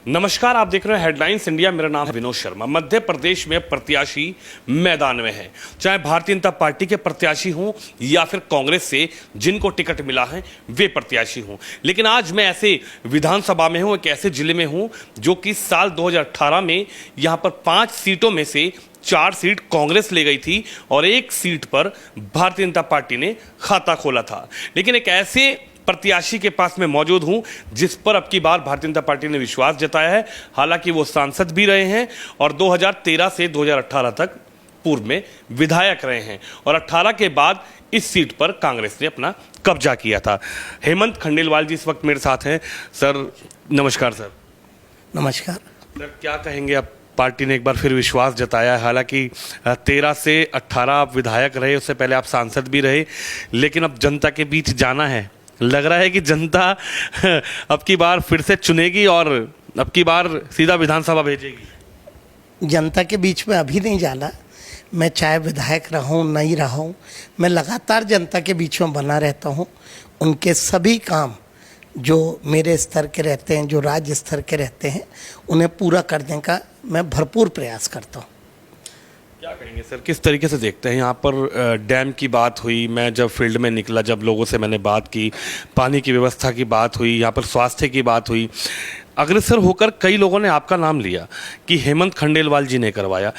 नमस्कार, आप देख रहे हैं हेडलाइंस इंडिया। मेरा नाम है विनोद शर्मा। मध्य प्रदेश में प्रत्याशी मैदान में हैं, चाहे भारतीय जनता पार्टी के प्रत्याशी हों या फिर कांग्रेस से जिनको टिकट मिला है वे प्रत्याशी हों। लेकिन आज मैं ऐसे विधानसभा में हूं, एक ऐसे जिले में हूं जो कि साल 2018 में यहां पर 5 सीटों में से 4 सीट कांग्रेस ले गई थी और 1 सीट पर भारतीय जनता पार्टी ने खाता खोला था। लेकिन एक ऐसे प्रत्याशी के पास मैं मौजूद हूं जिस पर अब की बार भारतीय जनता पार्टी ने विश्वास जताया है। हालांकि वो सांसद भी रहे हैं और 2013 से 2018 तक पूर्व में विधायक रहे हैं और 18 के बाद इस सीट पर कांग्रेस ने अपना कब्जा किया था। हेमंत खंडेलवाल जी इस वक्त मेरे साथ हैं। सर नमस्कार। सर नमस्कार। सर क्या कहेंगे, अब पार्टी ने एक बार फिर विश्वास जताया है। हालांकि 13 से 18 आप विधायक रहे, उससे पहले आप सांसद भी रहे, लेकिन अब जनता के बीच जाना है। लग रहा है कि जनता अब की बार फिर से चुनेगी और अब की बार सीधा विधानसभा भेजेगी। जनता के बीच में अभी नहीं जाना। मैं चाहे विधायक रहूं नहीं रहूं, मैं लगातार जनता के बीच में बना रहता हूं। उनके सभी काम जो मेरे स्तर के रहते हैं, जो राज्य स्तर के रहते हैं, उन्हें पूरा करने का मैं भरपूर प्रयास करता हूं। क्या कहेंगे सर, किस तरीके से देखते हैं? यहाँ पर डैम की बात हुई, मैं जब फील्ड में निकला, जब लोगों से मैंने बात की, पानी की व्यवस्था की बात हुई, यहाँ पर स्वास्थ्य की बात हुई। अग्रसर होकर कई लोगों ने आपका नाम लिया कि हेमंत खंडेलवाल जी ने करवाया।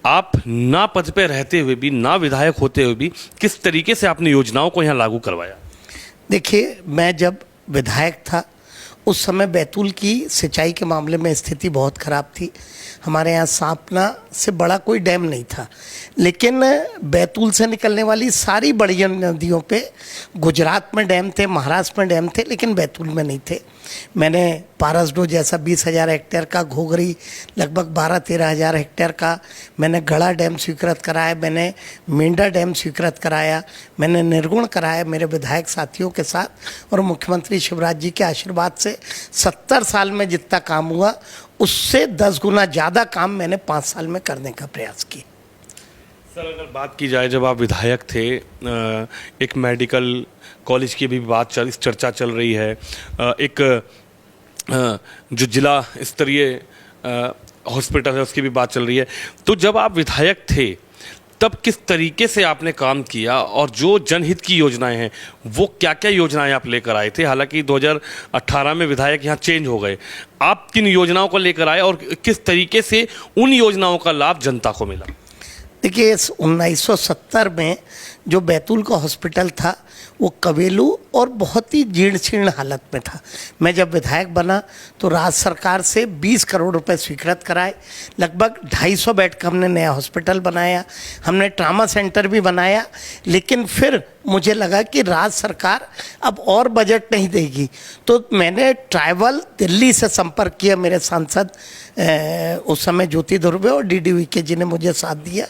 आप ना पद पे रहते हुए भी, ना विधायक होते हुए भी, किस तरीके से आपने योजनाओं को यहाँ लागू करवाया? देखिए, मैं जब विधायक था उस समय बैतूल की सिंचाई के मामले में स्थिति बहुत ख़राब थी। हमारे यहाँ सांपना से बड़ा कोई डैम नहीं था, लेकिन बैतूल से निकलने वाली सारी बड़ी नदियों पे गुजरात में डैम थे, महाराष्ट्र में डैम थे, लेकिन बैतूल में नहीं थे। मैंने पारसडो जैसा 20,000 हेक्टेयर का, घोघरी लगभग 12-13 हज़ार हेक्टेयर का, मैंने गढ़ा डैम स्वीकृत कराया, मैंने मेंढा डैम स्वीकृत कराया, मैंने निर्गुण कराया मेरे विधायक साथियों के साथ। और मुख्यमंत्री शिवराज जी के आशीर्वाद से 70 साल में जितना काम हुआ उससे 10 गुना ज़्यादा काम मैंने 5 साल में करने का प्रयास किया। सर अगर बात की जाए, जब आप विधायक थे, एक मेडिकल कॉलेज की भी बात चर्चा चल रही है, एक जो जिला स्तरीय हॉस्पिटल है उसकी भी बात चल रही है। तो जब आप विधायक थे तब किस तरीके से आपने काम किया और जो जनहित की योजनाएं हैं वो क्या क्या योजनाएं आप लेकर आए थे? हालांकि 2018 में विधायक यहाँ चेंज हो गए, आप किन योजनाओं को लेकर आए और किस तरीके से उन योजनाओं का लाभ जनता को मिला? देखिए, 1970 में जो बैतूल का हॉस्पिटल था वो कवेलू और बहुत ही जीर्ण शीर्ण हालत में था। मैं जब विधायक बना तो राज्य सरकार से 20 करोड़ रुपए स्वीकृत कराए, लगभग 250 बेड का हमने नया हॉस्पिटल बनाया, हमने ट्रामा सेंटर भी बनाया। लेकिन फिर मुझे लगा कि राज्य सरकार अब और बजट नहीं देगी, तो मैंने ट्राइबल दिल्ली से संपर्क किया। मेरे सांसद उस समय ज्योति धुर्वे और DDVK जी ने मुझे साथ दिया।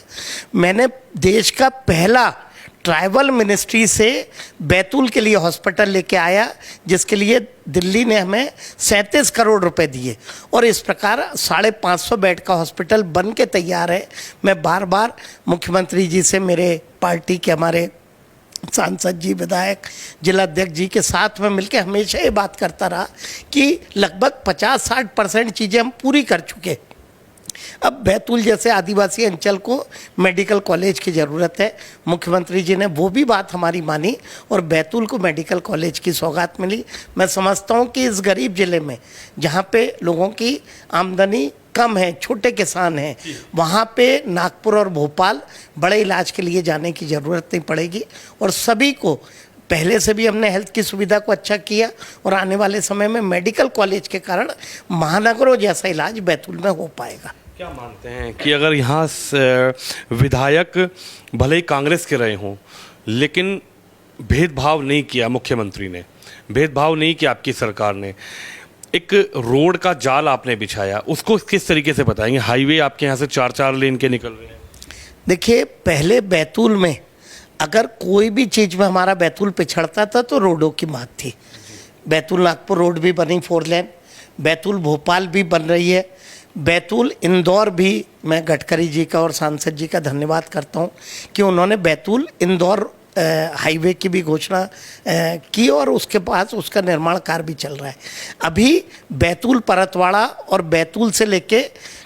मैंने देश का पहला ट्राइबल मिनिस्ट्री से बैतूल के लिए हॉस्पिटल लेके आया, जिसके लिए दिल्ली ने हमें 37 करोड़ रुपए दिए और इस प्रकार 550 बेड का हॉस्पिटल बन के तैयार है। मैं बार बार मुख्यमंत्री जी से, मेरे पार्टी के हमारे सांसद जी, विधायक, जिला अध्यक्ष जी के साथ में मिलकर हमेशा ये बात करता रहा कि लगभग 50-60% चीज़ें हम पूरी कर चुके। अब बैतूल जैसे आदिवासी अंचल को मेडिकल कॉलेज की ज़रूरत है। मुख्यमंत्री जी ने वो भी बात हमारी मानी और बैतूल को मेडिकल कॉलेज की सौगात मिली। मैं समझता हूँ कि इस गरीब ज़िले में जहाँ पे लोगों की आमदनी कम है, छोटे किसान हैं, वहाँ पे नागपुर और भोपाल बड़े इलाज के लिए जाने की ज़रूरत नहीं पड़ेगी। और सभी को पहले से भी हमने हेल्थ की सुविधा को अच्छा किया और आने वाले समय में मेडिकल कॉलेज के कारण महानगरों जैसा इलाज बैतूल में हो पाएगा। क्या मानते हैं कि अगर यहाँ विधायक भले ही कांग्रेस के रहे हों, लेकिन भेदभाव नहीं किया मुख्यमंत्री ने, भेदभाव नहीं किया आपकी सरकार ने, एक रोड का जाल आपने बिछाया, उसको किस तरीके से बताएंगे? हाईवे आपके यहाँ से 4-4 लेन के निकल रहे हैं। देखिए, पहले बैतूल में अगर कोई भी चीज़ में हमारा बैतूल पिछड़ता था तो रोडों की बात थी। बैतूल नागपुर रोड भी बनी 4 लेन, बैतूल भोपाल भी बन रही है, बैतूल इंदौर भी। मैं गडकरी जी का और सांसद जी का धन्यवाद करता हूँ कि उन्होंने बैतूल इंदौर हाईवे की भी घोषणा की और उसके पास उसका निर्माण कार्य भी चल रहा है। अभी बैतूल परतवाड़ा और बैतूल से लेके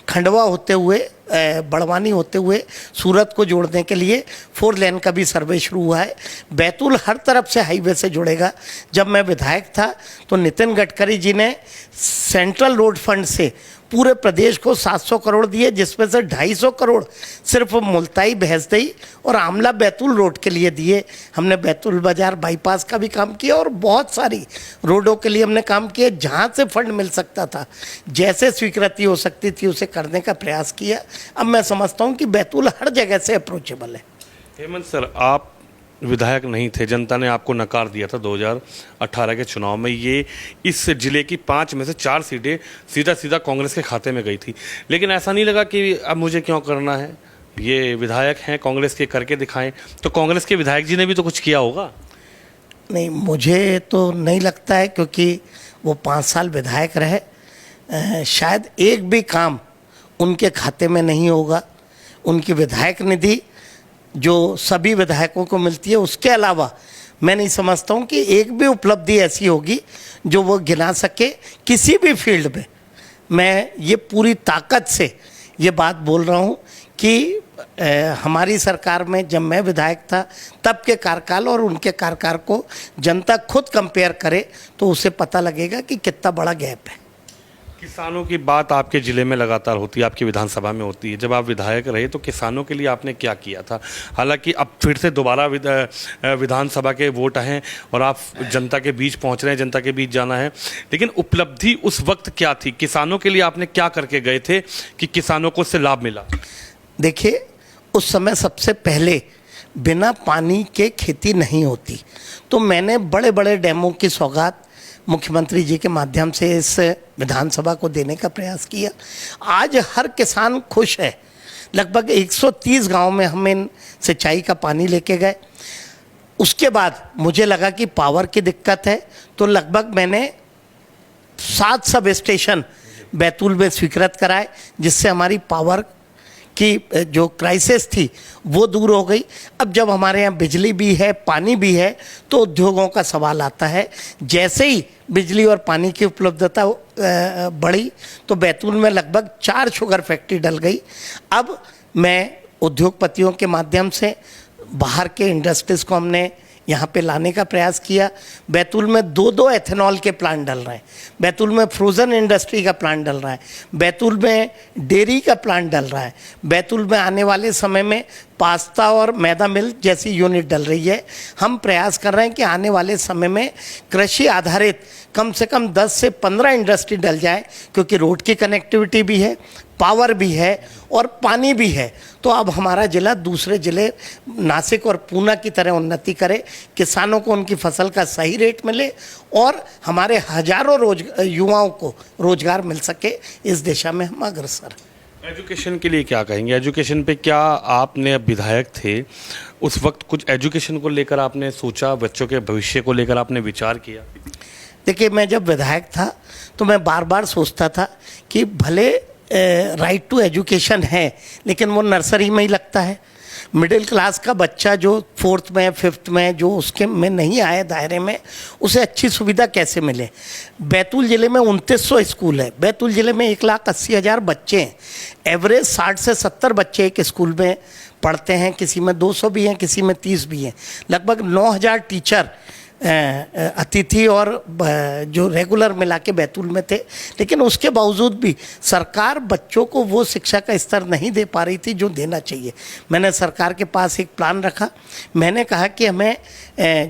खंडवा होते हुए बड़वानी होते हुए सूरत को जोड़ने के लिए 4 लेन का भी सर्वे शुरू हुआ है। बैतूल हर तरफ से हाईवे से जुड़ेगा। जब मैं विधायक था तो नितिन गडकरी जी ने सेंट्रल रोड फंड से पूरे प्रदेश को 700 करोड़ दिए, जिसमें से 250 करोड़ सिर्फ मुल्ताई, भैंसदेई और आमला बैतूल रोड के लिए दिए। हमने बैतूल बाजार बाईपास का भी काम किया और बहुत सारी रोडों के लिए हमने काम किया। जहाँ से फंड मिल सकता था, जैसे स्वीकृति हो सकती थी, उसे करने का प्रयास किया। अब मैं समझता हूँ कि बैतूल हर जगह से अप्रोचेबल है। हेमंत सर, आप विधायक नहीं थे, जनता ने आपको नकार दिया था 2018 के चुनाव में। ये इस जिले की 5 में से 4 सीटें सीधा सीधा कांग्रेस के खाते में गई थी, लेकिन ऐसा नहीं लगा कि अब मुझे क्यों करना है, ये विधायक हैं कांग्रेस के, करके दिखाएं। तो कांग्रेस के विधायक जी ने भी तो कुछ किया होगा। नहीं, मुझे तो नहीं लगता है, क्योंकि वो 5 साल विधायक रहे। शायद एक भी काम उनके खाते में नहीं होगा। उनकी विधायक निधि जो सभी विधायकों को मिलती है, उसके अलावा मैं नहीं समझता हूँ कि एक भी उपलब्धि ऐसी होगी जो वो गिना सके किसी भी फील्ड में। मैं ये पूरी ताकत से ये बात बोल रहा हूँ कि हमारी सरकार में जब मैं विधायक था तब के कार्यकाल और उनके कार्यकाल को जनता खुद कंपेयर करे तो उसे पता लगेगा कि कितना बड़ा गैप है। किसानों की बात आपके ज़िले में लगातार होती है, आपकी विधानसभा में होती है। जब आप विधायक रहे तो किसानों के लिए आपने क्या किया था? हालांकि अब फिर से दोबारा विधानसभा के वोट हैं और आप जनता के बीच पहुंच रहे हैं, जनता के बीच जाना है, लेकिन उपलब्धि उस वक्त क्या थी? किसानों के लिए आपने क्या करके गए थे कि किसानों को उससे लाभ मिला? देखिए, उस समय सबसे पहले बिना पानी के खेती नहीं होती, तो मैंने बड़े बड़े डैमों की सौगात मुख्यमंत्री जी के माध्यम से इस विधानसभा को देने का प्रयास किया। आज हर किसान खुश है। लगभग 130 गांव में हम इन सिंचाई का पानी लेके गए। उसके बाद मुझे लगा कि पावर की दिक्कत है, तो लगभग मैंने 7 सब स्टेशन बैतूल में स्वीकृत कराए, जिससे हमारी पावर की जो क्राइसिस थी वो दूर हो गई। अब जब हमारे यहाँ बिजली भी है, पानी भी है, तो उद्योगों का सवाल आता है। जैसे ही बिजली और पानी की उपलब्धता बढ़ी तो बैतूल में लगभग 4 शुगर फैक्ट्री डल गई। अब मैं उद्योगपतियों के माध्यम से बाहर के इंडस्ट्रीज़ को हमने यहाँ पे लाने का प्रयास किया। बैतूल में 2 एथेनॉल के प्लांट डल रहे हैं, बैतूल में फ्रोज़न इंडस्ट्री का प्लांट डल रहा है, बैतूल में डेयरी का प्लांट डल रहा है, बैतूल में आने वाले समय में पास्ता और मैदा मिल जैसी यूनिट डल रही है। हम प्रयास कर रहे हैं कि आने वाले समय में कृषि आधारित कम से कम 10 से 15 इंडस्ट्री डल जाए, क्योंकि रोड की कनेक्टिविटी भी है, पावर भी है और पानी भी है। तो अब हमारा ज़िला दूसरे ज़िले नासिक और पूना की तरह उन्नति करे, किसानों को उनकी फसल का सही रेट मिले और हमारे हजारों युवाओं को रोजगार मिल सके, इस दिशा में हम अग्रसर हैं। एजुकेशन के लिए क्या कहेंगे? एजुकेशन पे क्या आपने, अब विधायक थे उस वक्त, कुछ एजुकेशन को लेकर आपने सोचा, बच्चों के भविष्य को लेकर आपने विचार किया? देखिए, मैं जब विधायक था तो मैं बार बार सोचता था कि भले राइट टू एजुकेशन है, लेकिन वो नर्सरी में ही लगता है। मिडिल क्लास का बच्चा जो 4th में 5th में जो उसके में नहीं आए दायरे में, उसे अच्छी सुविधा कैसे मिले? बैतूल ज़िले में 2900 स्कूल है। बैतूल ज़िले में 1,80,000 बच्चे हैं। एवरेज 60 से 70 बच्चे एक स्कूल में पढ़ते हैं, किसी में 200 भी हैं, किसी में 30 भी हैं। लगभग 9,000 टीचर अतिथि और जो रेगुलर मिला के बैतूल में थे, लेकिन उसके बावजूद भी सरकार बच्चों को वो शिक्षा का स्तर नहीं दे पा रही थी जो देना चाहिए। मैंने सरकार के पास एक प्लान रखा। मैंने कहा कि हमें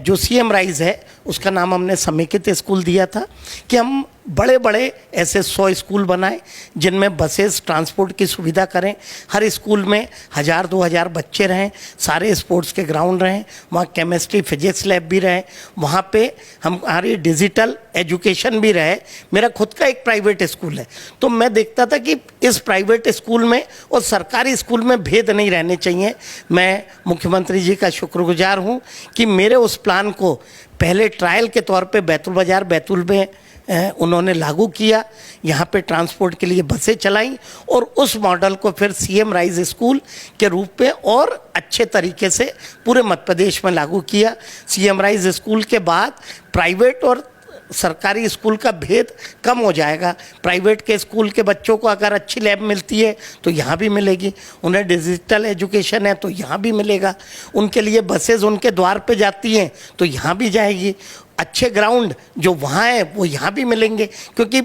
जो CM राइज है उसका नाम हमने समेकित स्कूल दिया था, कि हम बड़े बड़े ऐसे 100 स्कूल बनाएं जिनमें बसेस ट्रांसपोर्ट की सुविधा करें। हर स्कूल में 1000-2000 बच्चे रहें, सारे स्पोर्ट्स के ग्राउंड रहें, वहाँ केमिस्ट्री फिजिक्स लैब भी रहे, वहाँ पे हमारी डिजिटल एजुकेशन भी रहे। मेरा खुद का एक प्राइवेट स्कूल है, तो मैं देखता था कि इस प्राइवेट स्कूल में और सरकारी स्कूल में भेद नहीं रहने चाहिए। मैं मुख्यमंत्री जी का शुक्रगुजार हूँ कि मेरे उस प्लान को पहले ट्रायल के तौर पे बैतूल बाजार, बैतूल में उन्होंने लागू किया। यहाँ पे ट्रांसपोर्ट के लिए बसें चलाई और उस मॉडल को फिर सीएम राइज स्कूल के रूप में और अच्छे तरीके से पूरे मध्य प्रदेश में लागू किया। सीएम राइज स्कूल के बाद प्राइवेट और सरकारी स्कूल का भेद कम हो जाएगा। प्राइवेट के स्कूल के बच्चों को अगर अच्छी लैब मिलती है तो यहाँ भी मिलेगी, उन्हें डिजिटल एजुकेशन है तो यहाँ भी मिलेगा, उनके लिए बसेज उनके द्वार पे जाती हैं तो यहाँ भी जाएगी, अच्छे ग्राउंड जो वहाँ है वो यहाँ भी मिलेंगे, क्योंकि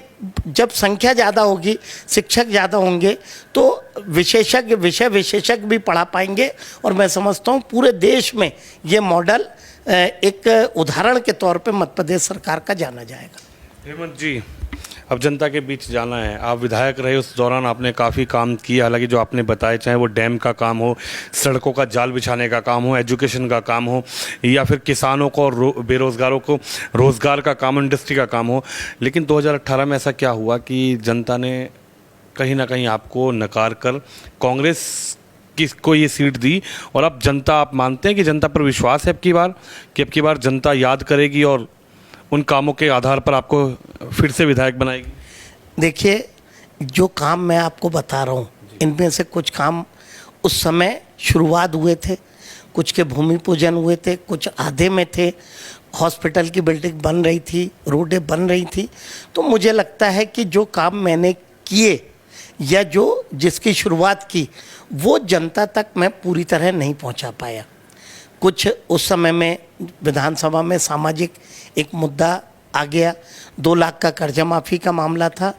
जब संख्या ज़्यादा होगी, शिक्षक ज़्यादा होंगे तो विशेषज्ञ विषय विशेषज्ञ भी पढ़ा पाएंगे। और मैं समझता हूँ पूरे देश में ये मॉडल एक उदाहरण के तौर पे मध्य प्रदेश सरकार का जाना जाएगा। हेमंत जी, अब जनता के बीच जाना है। आप विधायक रहे, उस दौरान आपने काफ़ी काम किया, हालांकि जो आपने बताया, चाहे वो डैम का काम हो, सड़कों का जाल बिछाने का काम हो, एजुकेशन का काम हो, या फिर किसानों को और बेरोज़गारों को रोज़गार का काम, इंडस्ट्री का काम हो, लेकिन 2018 में ऐसा क्या हुआ कि जनता ने कहीं ना कहीं आपको नकार कर कांग्रेस किसको ये सीट दी? और अब जनता, आप मानते हैं कि जनता पर विश्वास है अब की बार जनता याद करेगी और उन कामों के आधार पर आपको फिर से विधायक बनाएगी? देखिए, जो काम मैं आपको बता रहा हूँ इनमें से कुछ काम उस समय शुरुआत हुए थे, कुछ के भूमि पूजन हुए थे, कुछ आधे में थे, हॉस्पिटल की बिल्डिंग बन रही थी, रोडें बन रही थी। तो मुझे लगता है कि जो काम मैंने किए या जो जिसकी शुरुआत की वो जनता तक मैं पूरी तरह नहीं पहुंचा पाया। कुछ उस समय में विधानसभा में सामाजिक एक मुद्दा आ गया, 2 लाख का कर्जा माफ़ी का मामला था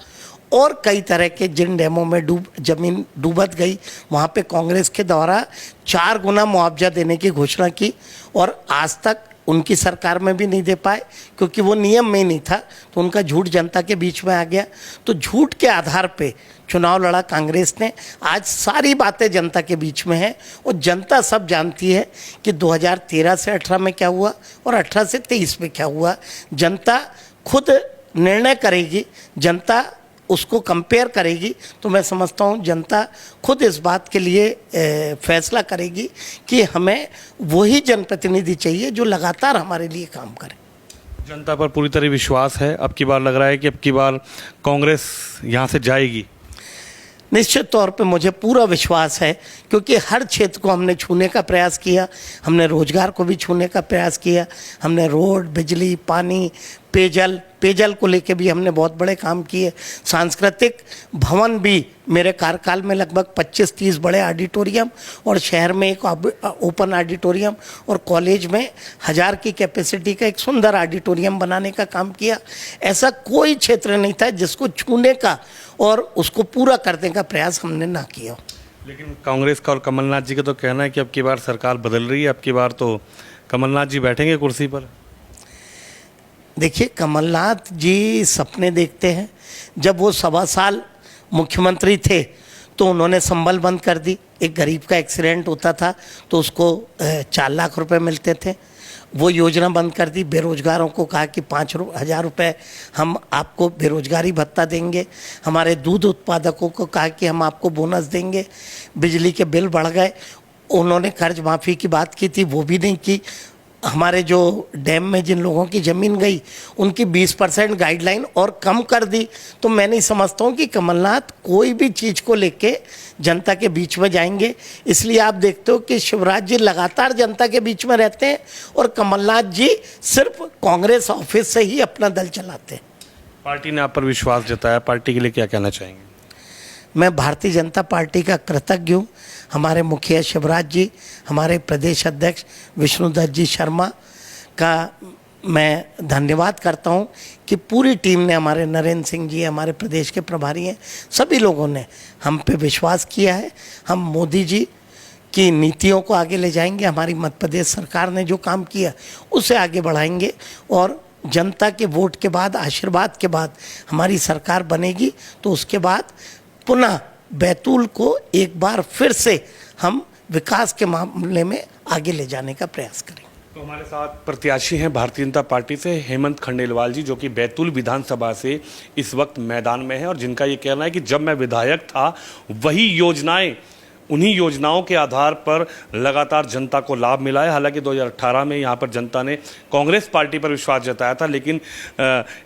और कई तरह के जिन डैमों में जमीन डूबत गई वहाँ पे कांग्रेस के द्वारा 4 गुना मुआवजा देने की घोषणा की और आज तक उनकी सरकार में भी नहीं दे पाए क्योंकि वो नियम में ही नहीं था, तो उनका झूठ जनता के बीच में आ गया। तो झूठ के आधार पे चुनाव लड़ा कांग्रेस ने। आज सारी बातें जनता के बीच में है और जनता सब जानती है कि 2013 से 18 में क्या हुआ और 18 से 23 में क्या हुआ। जनता खुद निर्णय करेगी, जनता उसको कंपेयर करेगी। तो मैं समझता हूँ जनता खुद इस बात के लिए फैसला करेगी कि हमें वही जनप्रतिनिधि चाहिए जो लगातार हमारे लिए काम करे। जनता पर पूरी तरह विश्वास है। अब की बार लग रहा है कि अब की बार कांग्रेस यहाँ से जाएगी। निश्चित तौर पे मुझे पूरा विश्वास है क्योंकि हर क्षेत्र को हमने छूने का प्रयास किया, हमने रोजगार को भी छूने का प्रयास किया, हमने रोड, बिजली, पानी, पेयजल को लेके भी हमने बहुत बड़े काम किए। सांस्कृतिक भवन भी मेरे कार्यकाल में लगभग 25-30 बड़े ऑडिटोरियम और शहर में एक ओपन ऑडिटोरियम और कॉलेज में 1000 की कैपेसिटी का एक सुंदर ऑडिटोरियम बनाने का काम किया। ऐसा कोई क्षेत्र नहीं था जिसको छूने का और उसको पूरा करने का प्रयास हमने ना किया। लेकिन कांग्रेस का और कमलनाथ जी का तो कहना है कि अब की बार सरकार बदल रही है, अब की बार तो कमलनाथ जी बैठेंगे कुर्सी पर। देखिए, कमलनाथ जी सपने देखते हैं। जब वो 1.25 साल मुख्यमंत्री थे तो उन्होंने संबल बंद कर दी। एक गरीब का एक्सीडेंट होता था तो उसको 4 लाख रुपए मिलते थे, वो योजना बंद कर दी। बेरोजगारों को कहा कि 5,000 रुपये हम आपको बेरोजगारी भत्ता देंगे। हमारे दूध उत्पादकों को कहा कि हम आपको बोनस देंगे। बिजली के बिल बढ़ गए, उन्होंने कर्ज माफ़ी की बात की थी, वो भी नहीं की। हमारे जो डैम में जिन लोगों की ज़मीन गई उनकी 20% गाइडलाइन और कम कर दी। तो मैं नहीं समझता हूँ कि कमलनाथ कोई भी चीज़ को लेके जनता के बीच में जाएंगे। इसलिए आप देखते हो कि शिवराज जी लगातार जनता के बीच में रहते हैं और कमलनाथ जी सिर्फ कांग्रेस ऑफिस से ही अपना दल चलाते हैं। पार्टी ने आप पर विश्वास जताया, पार्टी के लिए क्या कहना चाहेंगे? मैं भारतीय जनता पार्टी का कृतज्ञ हूँ। हमारे मुखिया शिवराज जी, हमारे प्रदेश अध्यक्ष विष्णुदत्त जी शर्मा का मैं धन्यवाद करता हूँ कि पूरी टीम ने, हमारे नरेंद्र सिंह जी हमारे प्रदेश के प्रभारी हैं, सभी लोगों ने हम पे विश्वास किया है। हम मोदी जी की नीतियों को आगे ले जाएंगे। हमारी मध्य प्रदेश सरकार ने जो काम किया उसे आगे बढ़ाएंगे और जनता के वोट के बाद, आशीर्वाद के बाद हमारी सरकार बनेगी तो उसके बाद पुनः बैतूल को एक बार फिर से हम विकास के मामले में आगे ले जाने का प्रयास करेंगे। तो हमारे साथ प्रत्याशी हैं भारतीय जनता पार्टी से हेमंत खंडेलवाल जी, जो कि बैतूल विधानसभा से इस वक्त मैदान में हैं और जिनका ये कहना है कि जब मैं विधायक था वही योजनाएं उन्हीं योजनाओं के आधार पर लगातार जनता को लाभ मिला है। हालांकि 2018 में यहाँ पर जनता ने कांग्रेस पार्टी पर विश्वास जताया था, लेकिन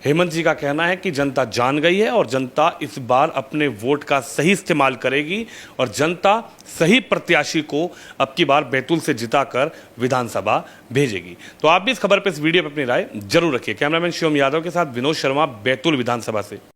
हेमंत जी का कहना है कि जनता जान गई है और जनता इस बार अपने वोट का सही इस्तेमाल करेगी और जनता सही प्रत्याशी को अब की बार बैतूल से जिताकर विधानसभा भेजेगी। तो आप भी इस खबर पर, इस वीडियो पर अपनी राय जरूर रखिए। कैमरामैन शिवम यादव के साथ विनोद शर्मा, बैतूल विधानसभा से।